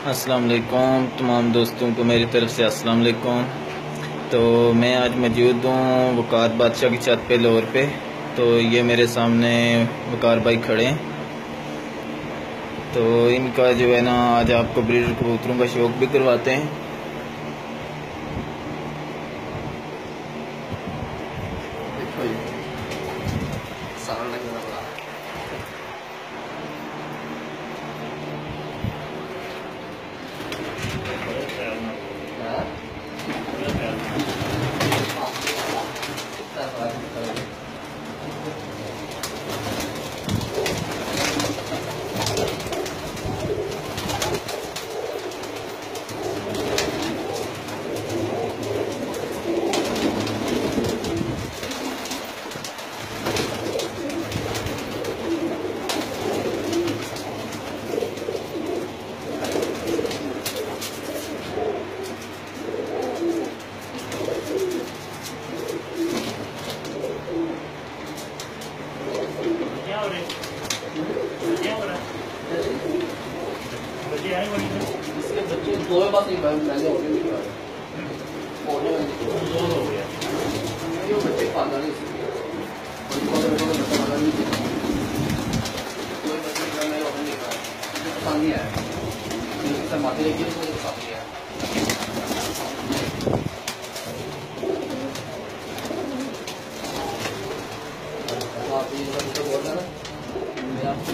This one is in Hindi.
अस्सलाम वालेकुम तमाम दोस्तों को मेरी तरफ से अस्सलाम वालेकुम। तो मैं आज मौजूद हूँ वकार बादशाह की छत पे लाहौर पे। तो ये मेरे सामने वकार भाई खड़े हैं। तो इनका जो है ना आज आपको ब्रीडर कबूतरों का शौक भी करवाते हैं। बच्चे दो पास नहीं पहले हो गए ये बच्चे पालना नहीं कोई बच्चे नहीं पसंद नहीं आया माथे लेके उसको साथ लिया आप ये बोल रहे ना मैं आपको